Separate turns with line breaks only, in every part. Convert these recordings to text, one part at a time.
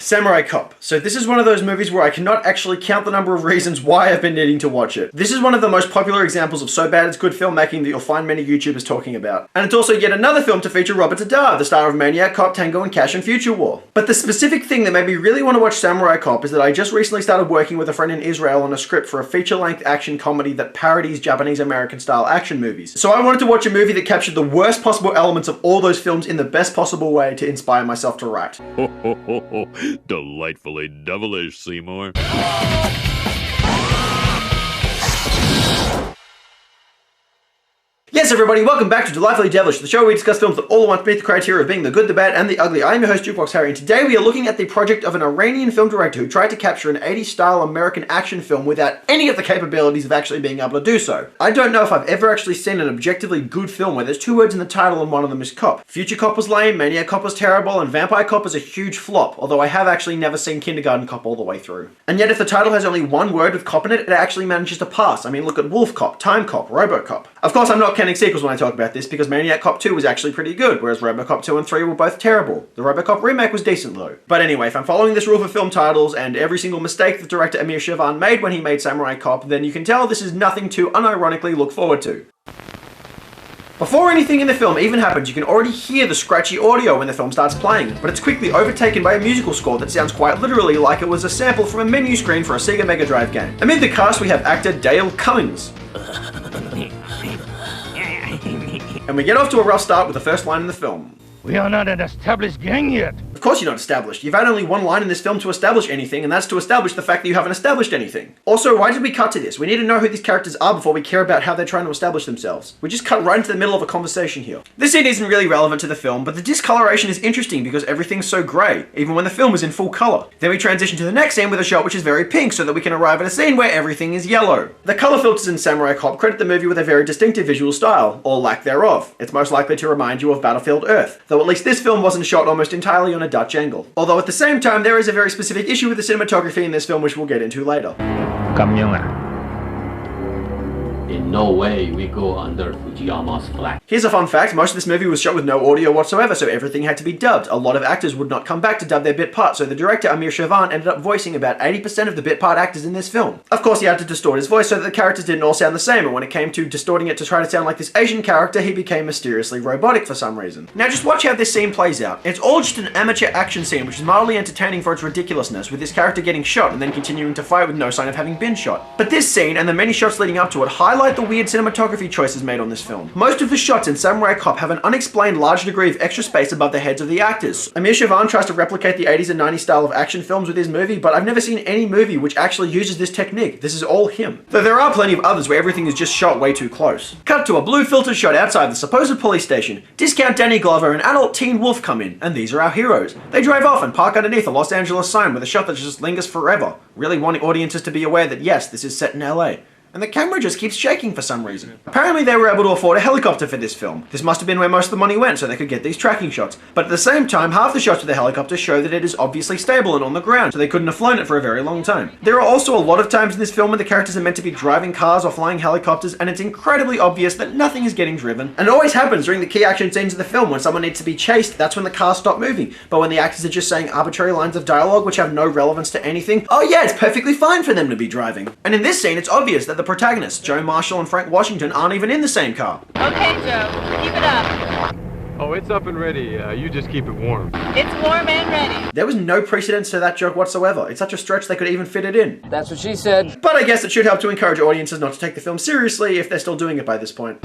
Samurai Cop. So this is one of those movies where I cannot actually count the number of reasons why I've been needing to watch it. This is one of the most popular examples of so bad it's good filmmaking that you'll find many YouTubers talking about. And it's also yet another film to feature Robert Tadar, the star of Maniac Cop, Tango and Cash and Future War. But the specific thing that made me really want to watch Samurai Cop is that I just recently started working with a friend in Israel on a script for a feature-length action comedy that parodies Japanese American style action movies. So I wanted to watch a movie that captured the worst possible elements of all those films in the best possible way to inspire myself to write.
Ho ho ho ho! Delightfully devilish, Seymour.
Yes, everybody, welcome back to Delightfully Devilish, the show where we discuss films that all want to meet the criteria of being the good, the bad, and the ugly. I am your host, Jukebox Harry, and today we are looking at the project of an Iranian film director who tried to capture an 80s-style American action film without any of the capabilities of actually being able to do so. I don't know if I've ever actually seen an objectively good film where there's two words in the title and one of them is cop. Future Cop was lame, Maniac Cop was terrible, and Vampire Cop was a huge flop, although I have actually never seen Kindergarten Cop all the way through. And yet if the title has only one word with cop in it, it actually manages to pass. I mean, look at Wolf Cop, Time Cop, RoboCop. Of course, I'm not counting sequels when I talk about this because Maniac Cop 2 was actually pretty good, whereas RoboCop 2 and 3 were both terrible. The RoboCop remake was decent though. But anyway, if I'm following this rule for film titles and every single mistake that director Amir Shervan made when he made Samurai Cop, then you can tell this is nothing to unironically look forward to. Before anything in the film even happens, you can already hear the scratchy audio when the film starts playing, but it's quickly overtaken by a musical score that sounds quite literally like it was a sample from a menu screen for a Sega Mega Drive game. Amid the cast we have actor Dale Cummings. And we get off to a rough start with the first line in the film.
We are not an established gang yet.
Of course you're not established. You've had only one line in this film to establish anything, and that's to establish the fact that you haven't established anything. Also, why did we cut to this? We need to know who these characters are before we care about how they're trying to establish themselves. We just cut right into the middle of a conversation here. This scene isn't really relevant to the film, but the discoloration is interesting because everything's so grey, even when the film is in full colour. Then we transition to the next scene with a shot which is very pink so that we can arrive at a scene where everything is yellow. The colour filters in Samurai Cop credit the movie with a very distinctive visual style, or lack thereof. It's most likely to remind you of Battlefield Earth, though at least this film wasn't shot almost entirely on a Dutch angle. Although at the same time, there is a very specific issue with the cinematography in this film which we'll get into later.
In no way we go under Fujiyama's flag.
Here's a fun fact, most of this movie was shot with no audio whatsoever, so everything had to be dubbed. A lot of actors would not come back to dub their bit part, so the director Amir Shervan ended up voicing about 80% of the bit part actors in this film. Of course he had to distort his voice so that the characters didn't all sound the same, and when it came to distorting it to try to sound like this Asian character, he became mysteriously robotic for some reason. Now just watch how this scene plays out. It's all just an amateur action scene which is mildly entertaining for its ridiculousness, with this character getting shot and then continuing to fight with no sign of having been shot. But this scene, and the many shots leading up to it, highlight the weird cinematography choices made on this film. Most of the shots in Samurai Cop have an unexplained large degree of extra space above the heads of the actors. Amir Shervan tries to replicate the 80s and 90s style of action films with his movie, but I've never seen any movie which actually uses this technique. This is all him. Though there are plenty of others where everything is just shot way too close. Cut to a blue filtered shot outside the supposed police station. Discount Danny Glover and adult teen wolf come in, and these are our heroes. They drive off and park underneath a Los Angeles sign with a shot that just lingers forever, really wanting audiences to be aware that yes, this is set in LA. And the camera just keeps shaking for some reason. Apparently they were able to afford a helicopter for this film. This must have been where most of the money went so they could get these tracking shots. But at the same time, half the shots of the helicopter show that it is obviously stable and on the ground, so they couldn't have flown it for a very long time. There are also a lot of times in this film when the characters are meant to be driving cars or flying helicopters, and it's incredibly obvious that nothing is getting driven. And it always happens during the key action scenes of the film. When someone needs to be chased, that's when the cars stop moving. But when the actors are just saying arbitrary lines of dialogue which have no relevance to anything, oh yeah, it's perfectly fine for them to be driving. And in this scene, it's obvious that the protagonists, Joe Marshall and Frank Washington, aren't even in the same car.
Okay, Joe, keep it up.
Oh, it's up and ready. You just keep it warm.
It's warm and ready.
There was no precedence to that joke whatsoever. It's such a stretch they could even fit it in.
That's what she said.
But I guess it should help to encourage audiences not to take the film seriously if they're still doing it by this point.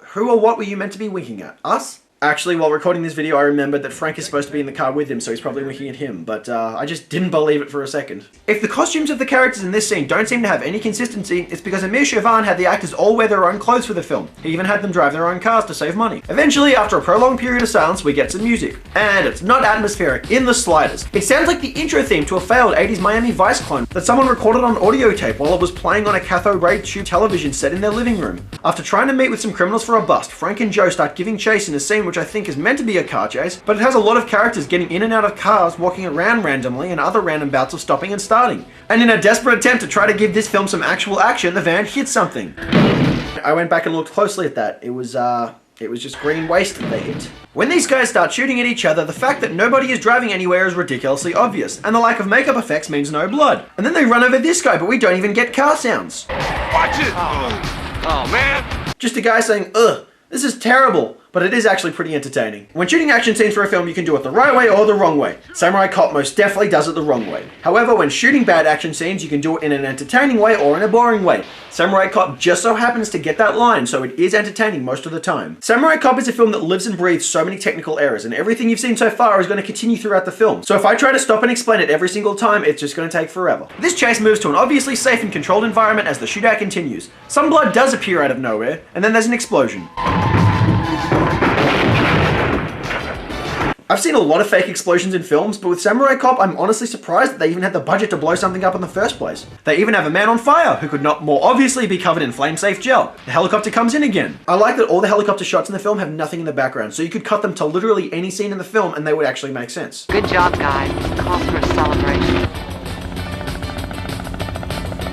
Who or what were you meant to be winking at? Us? Actually, while recording this video, I remembered that Frank is supposed to be in the car with him, so he's probably winking at him, but I just didn't believe it for a second. If the costumes of the characters in this scene don't seem to have any consistency, it's because Amir Shervan had the actors all wear their own clothes for the film. He even had them drive their own cars to save money. Eventually, after a prolonged period of silence, we get some music. And it's not atmospheric in the slightest. It sounds like the intro theme to a failed 80s Miami Vice clone that someone recorded on audio tape while it was playing on a cathode ray tube television set in their living room. After trying to meet with some criminals for a bust, Frank and Joe start giving chase in a scene which I think is meant to be a car chase, but it has a lot of characters getting in and out of cars, walking around randomly, and other random bouts of stopping and starting. And in a desperate attempt to try to give this film some actual action, the van hits something. I went back and looked closely at that. It was It was just green waste that they hit. When these guys start shooting at each other, the fact that nobody is driving anywhere is ridiculously obvious, and the lack of makeup effects means no blood. And then they run over this guy, but we don't even get car sounds.
Watch it! Oh, man!
Just a guy saying, ugh, this is terrible. But it is actually pretty entertaining. When shooting action scenes for a film, you can do it the right way or the wrong way. Samurai Cop most definitely does it the wrong way. However, when shooting bad action scenes, you can do it in an entertaining way or in a boring way. Samurai Cop just so happens to get that line, so it is entertaining most of the time. Samurai Cop is a film that lives and breathes so many technical errors, and everything you've seen so far is going to continue throughout the film. So if I try to stop and explain it every single time, it's just going to take forever. This chase moves to an obviously safe and controlled environment as the shootout continues. Some blood does appear out of nowhere, and then there's an explosion. I've seen a lot of fake explosions in films, but with Samurai Cop, I'm honestly surprised that they even had the budget to blow something up in the first place. They even have a man on fire, who could not more obviously be covered in flame-safe gel. The helicopter comes in again. I like that all the helicopter shots in the film have nothing in the background, so you could cut them to literally any scene in the film and they would actually make sense.
Good job, guys. Calls for a celebration.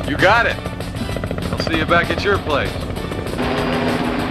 You got it. I'll see you back at your place.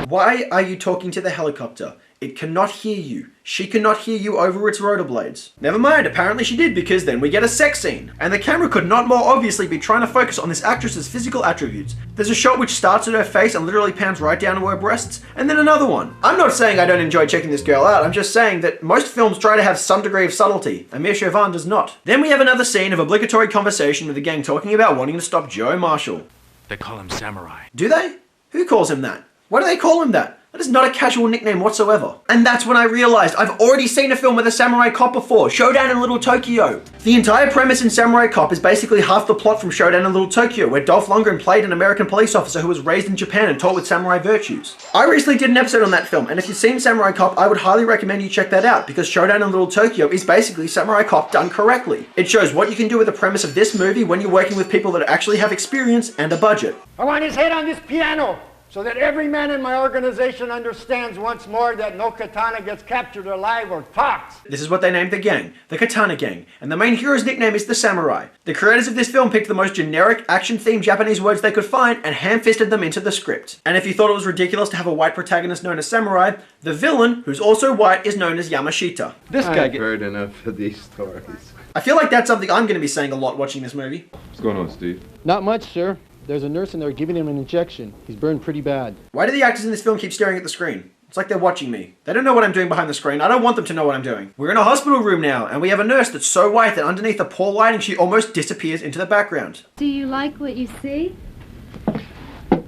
Why are you talking to the helicopter? It cannot hear you. She cannot hear you over its rotor blades. Never mind, apparently she did, because then we get a sex scene. And the camera could not more obviously be trying to focus on this actress's physical attributes. There's a shot which starts at her face and literally pans right down to her breasts, and then another one. I'm not saying I don't enjoy checking this girl out, I'm just saying that most films try to have some degree of subtlety. Amir Shervan does not. Then we have another scene of obligatory conversation with the gang talking about wanting to stop Joe Marshall.
They call him Samurai.
Do they? Who calls him that? Why do they call him that? That is not a casual nickname whatsoever. And that's when I realized I've already seen a film with a Samurai Cop before, Showdown in Little Tokyo. The entire premise in Samurai Cop is basically half the plot from Showdown in Little Tokyo, where Dolph Lundgren played an American police officer who was raised in Japan and taught with samurai virtues. I recently did an episode on that film, and if you've seen Samurai Cop, I would highly recommend you check that out, because Showdown in Little Tokyo is basically Samurai Cop done correctly. It shows what you can do with the premise of this movie when you're working with people that actually have experience and a budget.
I want his head on this piano, so that every man in my organization understands once more that no katana gets captured alive or talks.
This is what they named the gang, the Katana Gang, and the main hero's nickname is the Samurai. The creators of this film picked the most generic, action-themed Japanese words they could find and ham-fisted them into the script. And if you thought it was ridiculous to have a white protagonist known as Samurai, the villain, who's also white, is known as Yamashita.
This guy I've heard enough of these stories.
I feel like that's something I'm going to be saying a lot watching this movie.
What's going on, Steve?
Not much, sir. There's a nurse in there giving him an injection. He's burned pretty bad.
Why do the actors in this film keep staring at the screen? It's like they're watching me. They don't know what I'm doing behind the screen. I don't want them to know what I'm doing. We're in a hospital room now, and we have a nurse that's so white that underneath the poor lighting she almost disappears into the background.
Do you like what you see?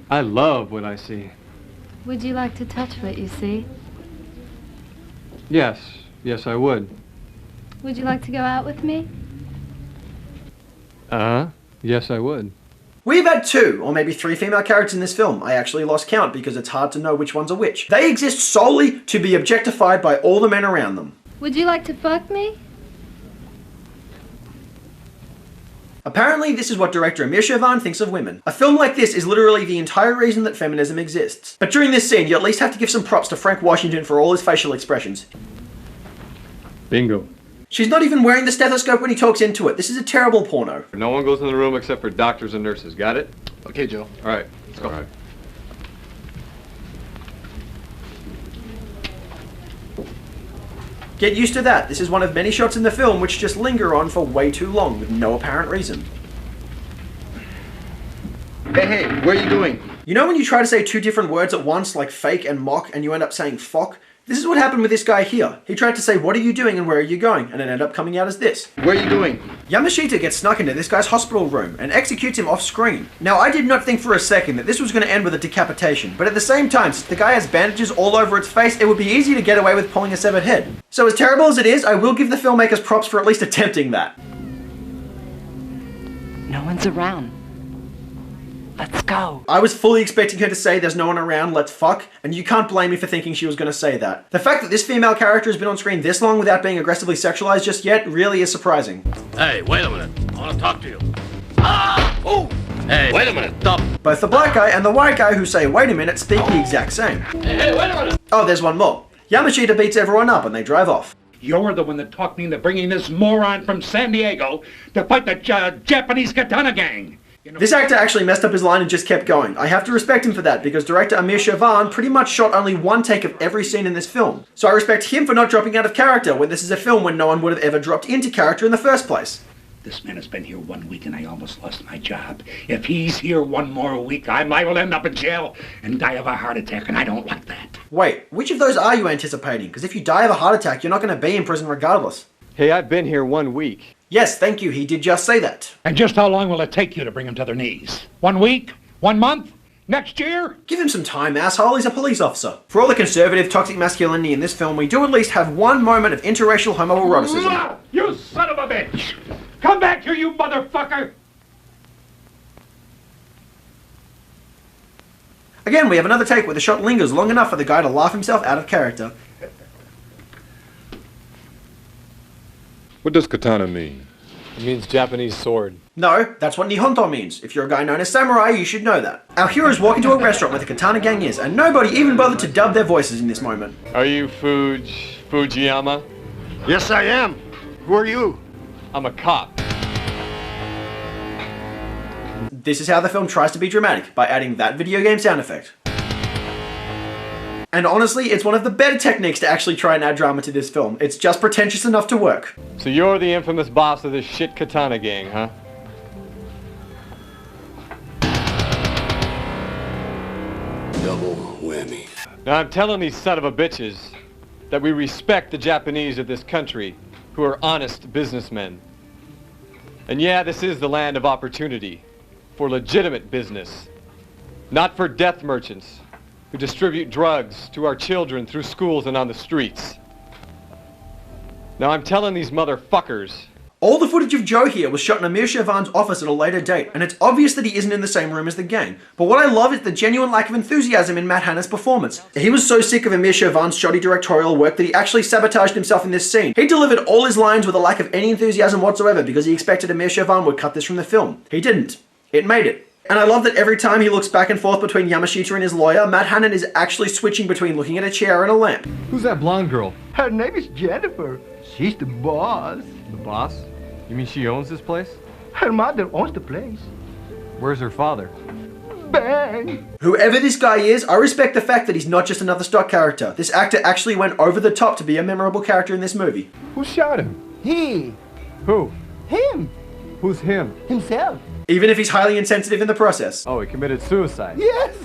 I love what I see.
Would you like to touch what you see?
Yes. Yes, I would.
Would you like to go out with me?
Yes, I would.
We've had 2, or maybe 3 female characters in this film. I actually lost count because it's hard to know which ones are which. They exist solely to be objectified by all the men around them.
Would you like to fuck me?
Apparently, this is what director Amir Shervan thinks of women. A film like this is literally the entire reason that feminism exists. But during this scene, you at least have to give some props to Frank Washington for all his facial expressions.
Bingo.
She's not even wearing the stethoscope when he talks into it. This is a terrible porno.
No one goes in the room except for doctors and nurses. Got it?
Okay, Joe.
All right. Let's go. All right.
Get used to that. This is one of many shots in the film which just linger on for way too long with no apparent reason.
Hey, where are you going?
You know when you try to say 2 different words at once, like fake and mock, and you end up saying fock? This is what happened with this guy here. He tried to say, what are you doing and where are you going? And it ended up coming out as this.
Where are you going?
Yamashita gets snuck into this guy's hospital room and executes him off screen. Now, I did not think for a second that this was going to end with a decapitation, but at the same time, since the guy has bandages all over its face, it would be easy to get away with pulling a severed head. So as terrible as it is, I will give the filmmakers props for at least attempting that.
No one's around. Let's go.
I was fully expecting her to say there's no one around, let's fuck, and you can't blame me for thinking she was going to say that. The fact that this female character has been on screen this long without being aggressively sexualized just yet really is surprising.
Hey, wait a minute. I want to talk to you. Ah! Oh! Hey, wait a minute. Stop.
Both the black guy and the white guy who say wait a minute speak the exact same.
Hey, wait a minute.
Oh, there's one more. Yamashita beats everyone up and they drive off.
You're the one that talked me into bringing this moron from San Diego to fight the Japanese Katana Gang.
This actor actually messed up his line and just kept going. I have to respect him for that, because director Amir Shervan pretty much shot only one take of every scene in this film. So I respect him for not dropping out of character when this is a film when no one would have ever dropped into character in the first place.
This man has been here 1 week and I almost lost my job. If he's here one more week, I might will end up in jail and die of a heart attack, and I don't like that.
Wait, which of those are you anticipating? Because if you die of a heart attack, you're not going to be in prison regardless.
Hey, I've been here 1 week.
Yes, thank you, he did just say that.
And just how long will it take you to bring them to their knees? 1 week? 1 month? Next year?
Give him some time, asshole, he's a police officer. For all the conservative, toxic masculinity in this film, we do at least have one moment of interracial homoeroticism.
You son of a bitch! Come back here, you motherfucker!
Again, we have another take where the shot lingers long enough for the guy to laugh himself out of character.
What does katana mean?
It means Japanese sword.
No, that's what Nihonto means. If you're a guy known as Samurai, you should know that. Our heroes walk into a restaurant where the katana gang is, and nobody even bothered to dub their voices in this moment.
Are you Fujiyama?
Yes, I am. Who are you?
I'm a cop.
This is how the film tries to be dramatic, by adding that video game sound effect. And honestly, it's one of the better techniques to actually try and add drama to this film. It's just pretentious enough to work.
So you're the infamous boss of this shit katana gang, huh?
Double whammy.
Now I'm telling these son of a bitches that we respect the Japanese of this country who are honest businessmen. And yeah, this is the land of opportunity for legitimate business, not for death merchants who distribute drugs to our children through schools and on the streets. Now I'm telling these motherfuckers.
All the footage of Joe here was shot in Amir Shervan's office at a later date, and it's obvious that he isn't in the same room as the gang. But what I love is the genuine lack of enthusiasm in Matt Hannon's performance. He was so sick of Amir Shervan's shoddy directorial work that he actually sabotaged himself in this scene. He delivered all his lines with a lack of any enthusiasm whatsoever because he expected Amir Shervan would cut this from the film. He didn't. It made it. And I love that every time he looks back and forth between Yamashita and his lawyer, Matt Hannon is actually switching between looking at a chair and a lamp.
Who's that blonde girl?
Her name is Jennifer. She's the boss.
The boss? You mean she owns this place?
Her mother owns the place.
Where's her father?
Bang!
Whoever this guy is, I respect the fact that he's not just another stock character. This actor actually went over the top to be a memorable character in this movie.
Who shot him?
He.
Who?
Him.
Who's him?
Himself.
Even if he's highly insensitive in the process.
Oh, he committed suicide.
Yes!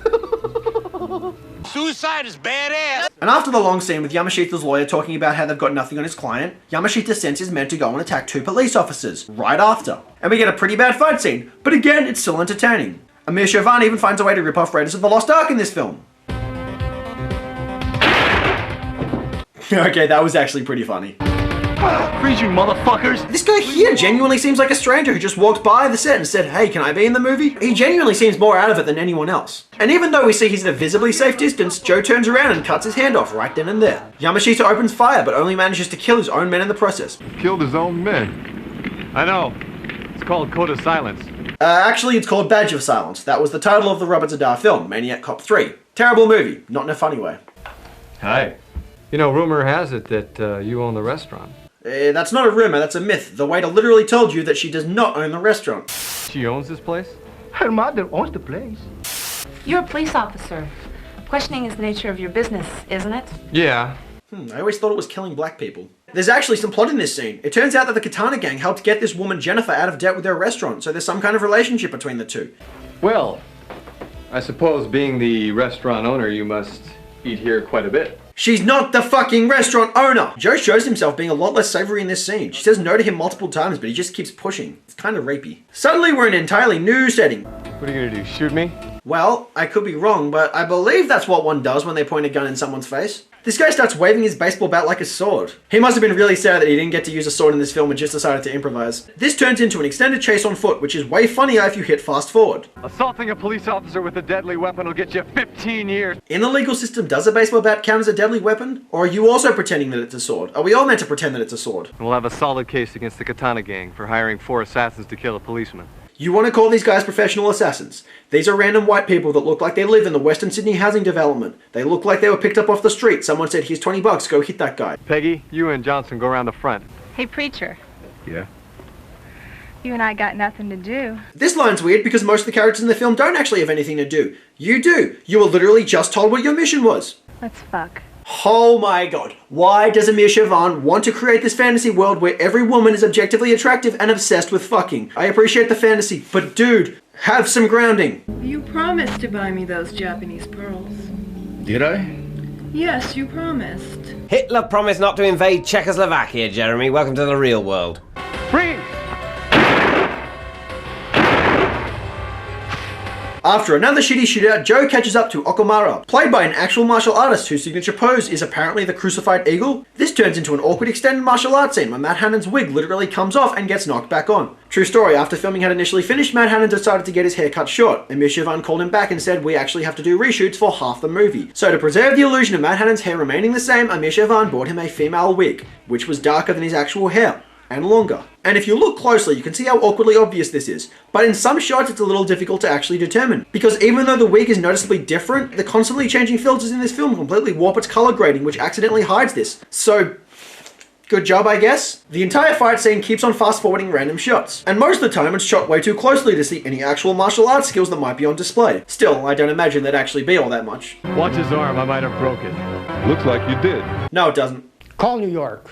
Suicide is badass!
And after the long scene with Yamashita's lawyer talking about how they've got nothing on his client, Yamashita sends his men to go and attack 2 police officers, right after. And we get a pretty bad fight scene, but again, it's still entertaining. Amir Shervan even finds a way to rip off Raiders of the Lost Ark in this film. Okay, that was actually pretty funny.
Freeze, you motherfuckers!
This guy here genuinely seems like a stranger who just walked by the set and said, hey, can I be in the movie? He genuinely seems more out of it than anyone else. And even though we see he's at a visibly safe distance, Joe turns around and cuts his hand off right then and there. Yamashita opens fire, but only manages to kill his own men in the process.
Killed his own men. I know. It's called Code of Silence.
Actually, it's called Badge of Silence. That was the title of the Robert Z'Dar film, Maniac Cop 3. Terrible movie, not in a funny way.
Hi. You know, rumor has it that you own the restaurant.
That's not a rumor, that's a myth. The waiter literally told you that she does not own the restaurant.
She owns this place?
Her mother owns the place.
You're a police officer. Questioning is the nature of your business, isn't it?
Yeah.
I always thought it was killing black people. There's actually some plot in this scene. It turns out that the Katana gang helped get this woman Jennifer out of debt with their restaurant, so there's some kind of relationship between the two.
Well, I suppose being the restaurant owner, you must eat here quite a bit.
She's not the fucking restaurant owner! Joe shows himself being a lot less savory in this scene. She says no to him multiple times, but he just keeps pushing. It's kind of rapey. Suddenly we're in an entirely new setting.
What are you gonna do, shoot me?
Well, I could be wrong, but I believe that's what one does when they point a gun in someone's face. This guy starts waving his baseball bat like a sword. He must have been really sad that he didn't get to use a sword in this film and just decided to improvise. This turns into an extended chase on foot, which is way funnier if you hit fast forward.
Assaulting a police officer with a deadly weapon will get you 15 years.
In the legal system, does a baseball bat count as a deadly weapon? Or are you also pretending that it's a sword? Are we all meant to pretend that it's a sword?
We'll have a solid case against the Katana gang for hiring 4 assassins to kill a policeman.
You want to call these guys professional assassins. These are random white people that look like they live in the Western Sydney housing development. They look like they were picked up off the street. Someone said, here's $20, go hit that guy.
Peggy, you and Johnson go around the front.
Hey, preacher.
Yeah?
You and I got nothing to do.
This line's weird because most of the characters in the film don't actually have anything to do. You do. You were literally just told what your mission was.
Let's fuck.
Oh my god. Why does Amir Shervan want to create this fantasy world where every woman is objectively attractive and obsessed with fucking? I appreciate the fantasy, but dude, have some grounding.
You promised to buy me those Japanese pearls.
Did I?
Yes, you promised.
Hitler promised not to invade Czechoslovakia, Jeremy. Welcome to the real world.
Freeze!
After another shitty shootout, Joe catches up to Okamura, played by an actual martial artist whose signature pose is apparently the crucified eagle. This turns into an awkward extended martial arts scene where Matt Hannon's wig literally comes off and gets knocked back on. True story, after filming had initially finished, Matt Hannon decided to get his hair cut short. Amir Shervan called him back and said, we actually have to do reshoots for half the movie. So to preserve the illusion of Matt Hannon's hair remaining the same, Amir Shervan bought him a female wig, which was darker than his actual hair. And longer. And if you look closely, you can see how awkwardly obvious this is. But in some shots, it's a little difficult to actually determine. Because even though the wig is noticeably different, the constantly changing filters in this film completely warp its color grading, which accidentally hides this. So, good job, I guess. The entire fight scene keeps on fast-forwarding random shots. And most of the time, it's shot way too closely to see any actual martial arts skills that might be on display. Still, I don't imagine there'd actually be all that much.
Watch his arm, I might have broke it.
Looks like you did.
No, it doesn't.
Call New York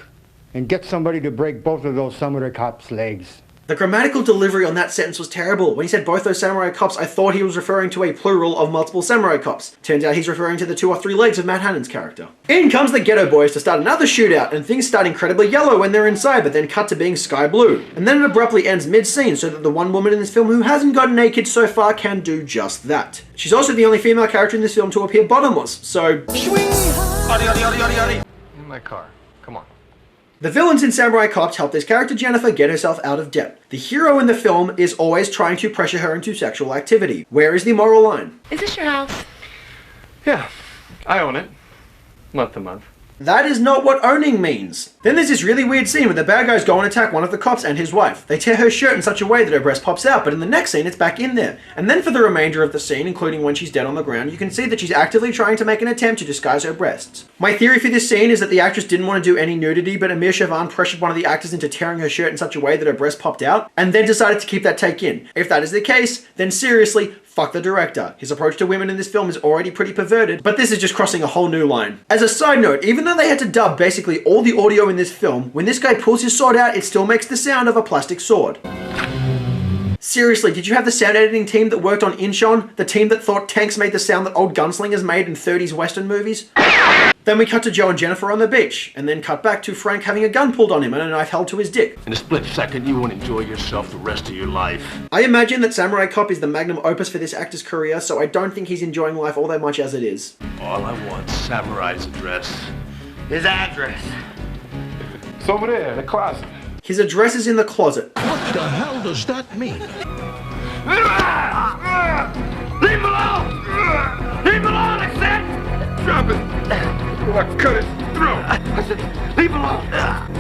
and get somebody to break both of those samurai cops' legs.
The grammatical delivery on that sentence was terrible. When he said both those samurai cops, I thought he was referring to a plural of multiple samurai cops. Turns out he's referring to the 2 or 3 legs of Matt Hannon's character. In comes the Ghetto Boys to start another shootout, and things start incredibly yellow when they're inside, but then cut to being sky blue. And then it abruptly ends mid-scene, so that the one woman in this film who hasn't gotten naked so far can do just that. She's also the only female character in this film to appear bottomless, so...
In my car. Come on.
The villains in Samurai Cops help this character Jennifer get herself out of debt. The hero in the film is always trying to pressure her into sexual activity. Where is the moral line?
Is this your house?
Yeah, I own it. Month to month.
That is not what owning means. Then there's this really weird scene where the bad guys go and attack one of the cops and his wife. They tear her shirt in such a way that her breast pops out, but in the next scene it's back in there. And then for the remainder of the scene, including when she's dead on the ground, you can see that she's actively trying to make an attempt to disguise her breasts. My theory for this scene is that the actress didn't want to do any nudity, but Amir Shervan pressured one of the actors into tearing her shirt in such a way that her breast popped out, and then decided to keep that take in. If that is the case, then seriously, fuck the director. His approach to women in this film is already pretty perverted, but this is just crossing a whole new line. As a side note, even though they had to dub basically all the audio in this film, when this guy pulls his sword out, it still makes the sound of a plastic sword. Seriously, did you have the sound editing team that worked on Inchon? The team that thought tanks made the sound that old gunslingers made in 30s Western movies? Then we cut to Joe and Jennifer on the beach, and then cut back to Frank having a gun pulled on him and a knife held to his dick.
In a split second, you won't enjoy yourself the rest of your life.
I imagine that Samurai Cop is the magnum opus for this actor's career, so I don't think he's enjoying life all that much as it is.
All I want is Samurai's address.
His address.
It's over there in the closet.
His address is in the closet.
What the hell does that mean?
Leave him alone! Leave him alone, I said!
Drop it. I cut his throat.
I said, leave him alone!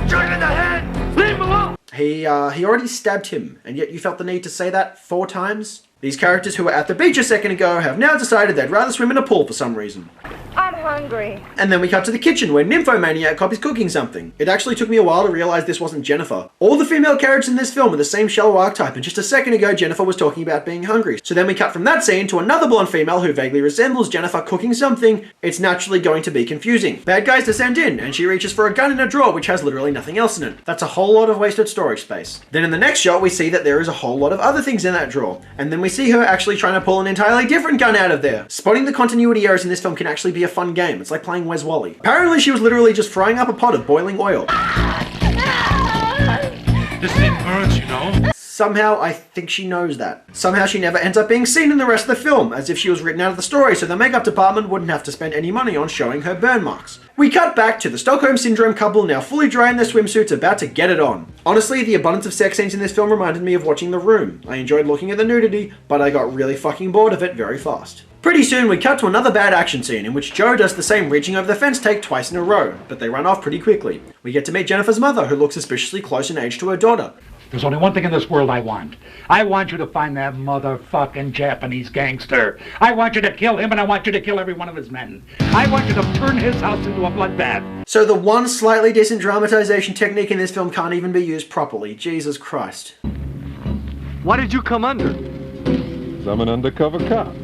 Shoot him in the head! Leave him alone!
He already stabbed him, and yet you felt the need to say that 4 times? These characters who were at the beach a second ago have now decided they'd rather swim in a pool for some reason.
I'm hungry.
And then we cut to the kitchen where Nymphomaniac Cop is cooking something. It actually took me a while to realize this wasn't Jennifer. All the female characters in this film are the same shallow archetype, and just a second ago Jennifer was talking about being hungry. So then we cut from that scene to another blonde female who vaguely resembles Jennifer cooking something. It's naturally going to be confusing. Bad guys descend in, and she reaches for a gun in a drawer which has literally nothing else in it. That's a whole lot of wasted storage space. Then in the next shot we see that there is a whole lot of other things in that drawer, and then we see her actually trying to pull an entirely different gun out of there. Spotting the continuity errors in this film can actually be a fun game. It's like playing Where's Wally. Apparently she was literally just frying up a pot of boiling oil.
This thing burns, you know?
Somehow I think she knows that. Somehow she never ends up being seen in the rest of the film, as if she was written out of the story so the makeup department wouldn't have to spend any money on showing her burn marks. We cut back to the Stockholm Syndrome couple now fully dry in their swimsuits about to get it on. Honestly, the abundance of sex scenes in this film reminded me of watching The Room. I enjoyed looking at the nudity, but I got really fucking bored of it very fast. Pretty soon we cut to another bad action scene in which Joe does the same reaching over the fence take twice in a row, but they run off pretty quickly. We get to meet Jennifer's mother, who looks suspiciously close in age to her daughter.
There's only one thing in this world I want. I want you to find that motherfucking Japanese gangster. I want you to kill him, and I want you to kill every one of his men. I want you to turn his house into a bloodbath.
So the one slightly decent dramatization technique in this film can't even be used properly. Jesus Christ.
Why did you come under?
I'm an undercover cop.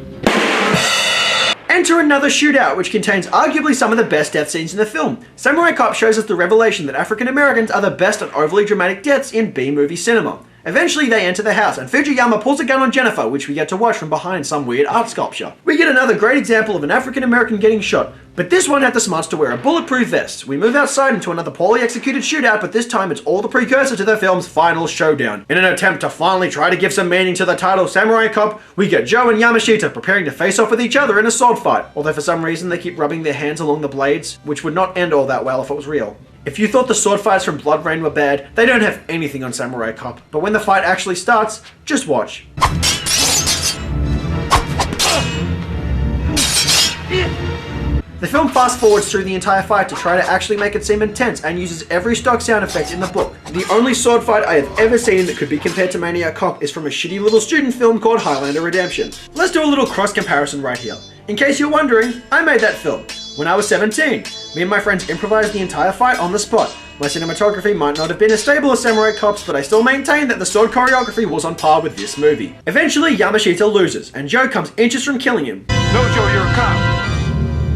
Enter another shootout, which contains arguably some of the best death scenes in the film. Samurai Cop shows us the revelation that African Americans are the best at overly dramatic deaths in B-movie cinema. Eventually they enter the house, and Fujiyama pulls a gun on Jennifer, which we get to watch from behind some weird art sculpture. We get another great example of an African American getting shot, but this one had the smarts to wear a bulletproof vest. We move outside into another poorly executed shootout, but this time it's all the precursor to the film's final showdown. In an attempt to finally try to give some meaning to the title Samurai Cop, we get Joe and Yamashita preparing to face off with each other in a sword fight, although for some reason they keep rubbing their hands along the blades, which would not end all that well if it was real. If you thought the sword fights from Blood Rain were bad, they don't have anything on Samurai Cop, but when the fight actually starts, just watch. The film fast forwards through the entire fight to try to actually make it seem intense and uses every stock sound effect in the book. The only sword fight I have ever seen that could be compared to Maniac Cop is from a shitty little student film called Highlander Redemption. Let's do a little cross comparison right here. In case you're wondering, I made that film when I was 17. Me and my friends improvised the entire fight on the spot. My cinematography might not have been as stable as Samurai Cop's, but I still maintain that the sword choreography was on par with this movie. Eventually, Yamashita loses, and Joe comes inches from killing him.
No, Joe, you're a cop.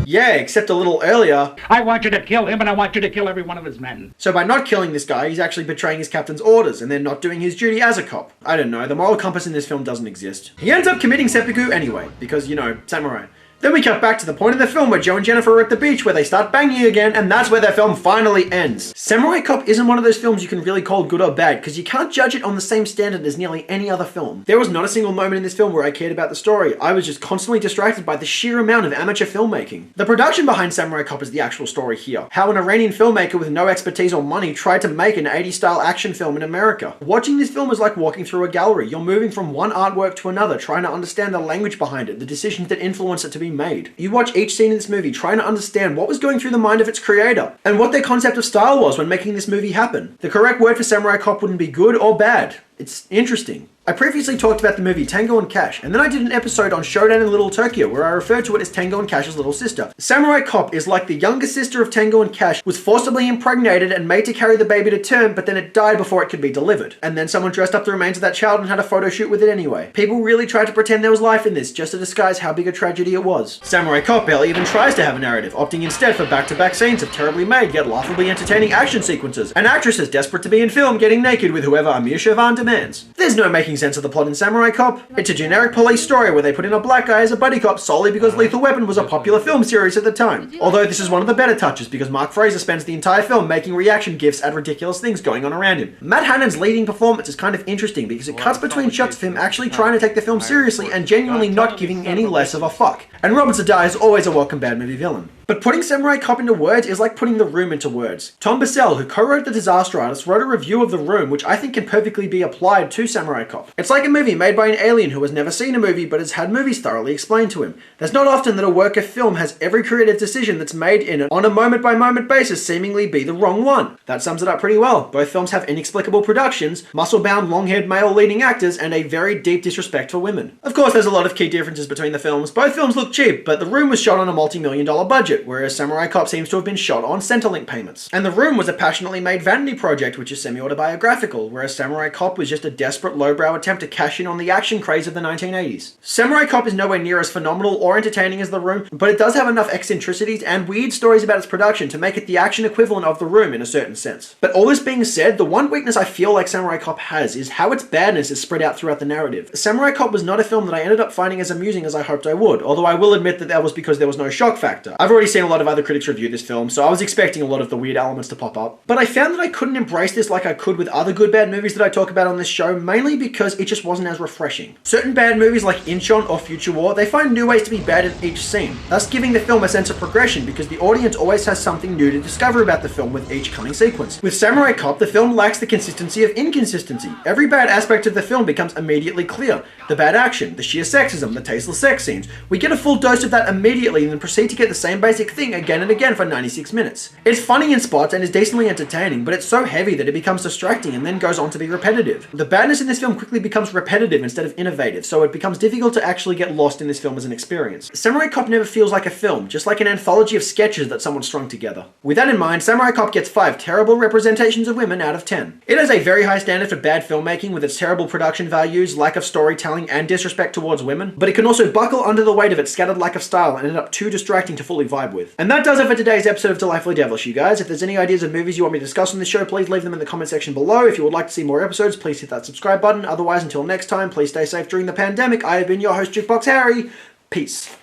Yeah, except a little earlier.
I want you to kill him, and I want you to kill every one of his men.
So by not killing this guy, he's actually betraying his captain's orders, and then not doing his duty as a cop. I don't know, the moral compass in this film doesn't exist. He ends up committing seppuku anyway, because, you know, samurai. Then we cut back to the point in the film where Joe and Jennifer are at the beach where they start banging again, and that's where their film finally ends. Samurai Cop isn't one of those films you can really call good or bad, because you can't judge it on the same standard as nearly any other film. There was not a single moment in this film where I cared about the story. I was just constantly distracted by the sheer amount of amateur filmmaking. The production behind Samurai Cop is the actual story here. How an Iranian filmmaker with no expertise or money tried to make an 80s style action film in America. Watching this film is like walking through a gallery. You're moving from one artwork to another, trying to understand the language behind it, the decisions that influence it to be made. You watch each scene in this movie trying to understand what was going through the mind of its creator, and what their concept of style was when making this movie happen. The correct word for Samurai Cop wouldn't be good or bad. It's interesting. I previously talked about the movie Tango and Cash, and then I did an episode on Showdown in Little Tokyo where I referred to it as Tango and Cash's little sister. Samurai Cop is like the younger sister of Tango and Cash, was forcibly impregnated and made to carry the baby to term, but then it died before it could be delivered. And then someone dressed up the remains of that child and had a photo shoot with it anyway. People really tried to pretend there was life in this just to disguise how big a tragedy it was. Samurai Cop barely even tries to have a narrative, opting instead for back-to-back scenes of terribly made yet laughably entertaining action sequences, and actresses desperate to be in film getting naked with whoever Amir Shervan demands. There's no making sense of the plot in Samurai Cop. It's a generic police story where they put in a black guy as a buddy cop solely because Lethal Weapon was a popular film series at the time. Although this is one of the better touches because Mark Fraser spends the entire film making reaction gifs at ridiculous things going on around him. Matt Hannon's leading performance is kind of interesting because it cuts between shots of him actually trying to take the film seriously and genuinely not giving any less of a fuck. And Robert Z'Dar is always a welcome bad movie villain. But putting Samurai Cop into words is like putting The Room into words. Tom Bissell, who co-wrote The Disaster Artist, wrote a review of The Room which I think can perfectly be applied to Samurai Cop. It's like a movie made by an alien who has never seen a movie but has had movies thoroughly explained to him. There's not often that a work of film has every creative decision that's made in it on a moment-by-moment basis seemingly be the wrong one. That sums it up pretty well. Both films have inexplicable productions, muscle-bound, long-haired male leading actors, and a very deep disrespect for women. Of course, there's a lot of key differences between the films. Both films look cheap, but The Room was shot on a multi-million-dollar budget, whereas Samurai Cop seems to have been shot on Centrelink payments. And The Room was a passionately made vanity project which is semi-autobiographical, whereas Samurai Cop was just a desperate lowbrow attempt to cash in on the action craze of the 1980s. Samurai Cop is nowhere near as phenomenal or entertaining as The Room, but it does have enough eccentricities and weird stories about its production to make it the action equivalent of The Room in a certain sense. But all this being said, the one weakness I feel like Samurai Cop has is how its badness is spread out throughout the narrative. Samurai Cop was not a film that I ended up finding as amusing as I hoped I would, although I will admit that that was because there was no shock factor. I've already seen a lot of other critics review this film, so I was expecting a lot of the weird elements to pop up. But I found that I couldn't embrace this like I could with other good bad movies that I talk about on this show, mainly because it just wasn't as refreshing. Certain bad movies like Inchon or Future War, they find new ways to be bad in each scene, thus giving the film a sense of progression because the audience always has something new to discover about the film with each coming sequence. With Samurai Cop, the film lacks the consistency of inconsistency. Every bad aspect of the film becomes immediately clear. The bad action, the sheer sexism, the tasteless sex scenes. We get a full dose of that immediately and then proceed to get the same basic basic thing again and again for 96 minutes. It's funny in spots and is decently entertaining, but it's so heavy that it becomes distracting and then goes on to be repetitive. The badness in this film quickly becomes repetitive instead of innovative, so it becomes difficult to actually get lost in this film as an experience. Samurai Cop never feels like a film, just like an anthology of sketches that someone strung together. With that in mind, Samurai Cop gets 5 terrible representations of women out of 10. It has a very high standard for bad filmmaking with its terrible production values, lack of storytelling, and disrespect towards women, but it can also buckle under the weight of its scattered lack of style and end up too distracting to fully vibe with. And that does it for today's episode of Delightfully Devilish, you guys. If there's any ideas of movies you want me to discuss on this show, please leave them in the comment section below. If you would like to see more episodes, please hit that subscribe button. Otherwise, until next time, please stay safe during the pandemic. I have been your host, Jukebox Harry. Peace.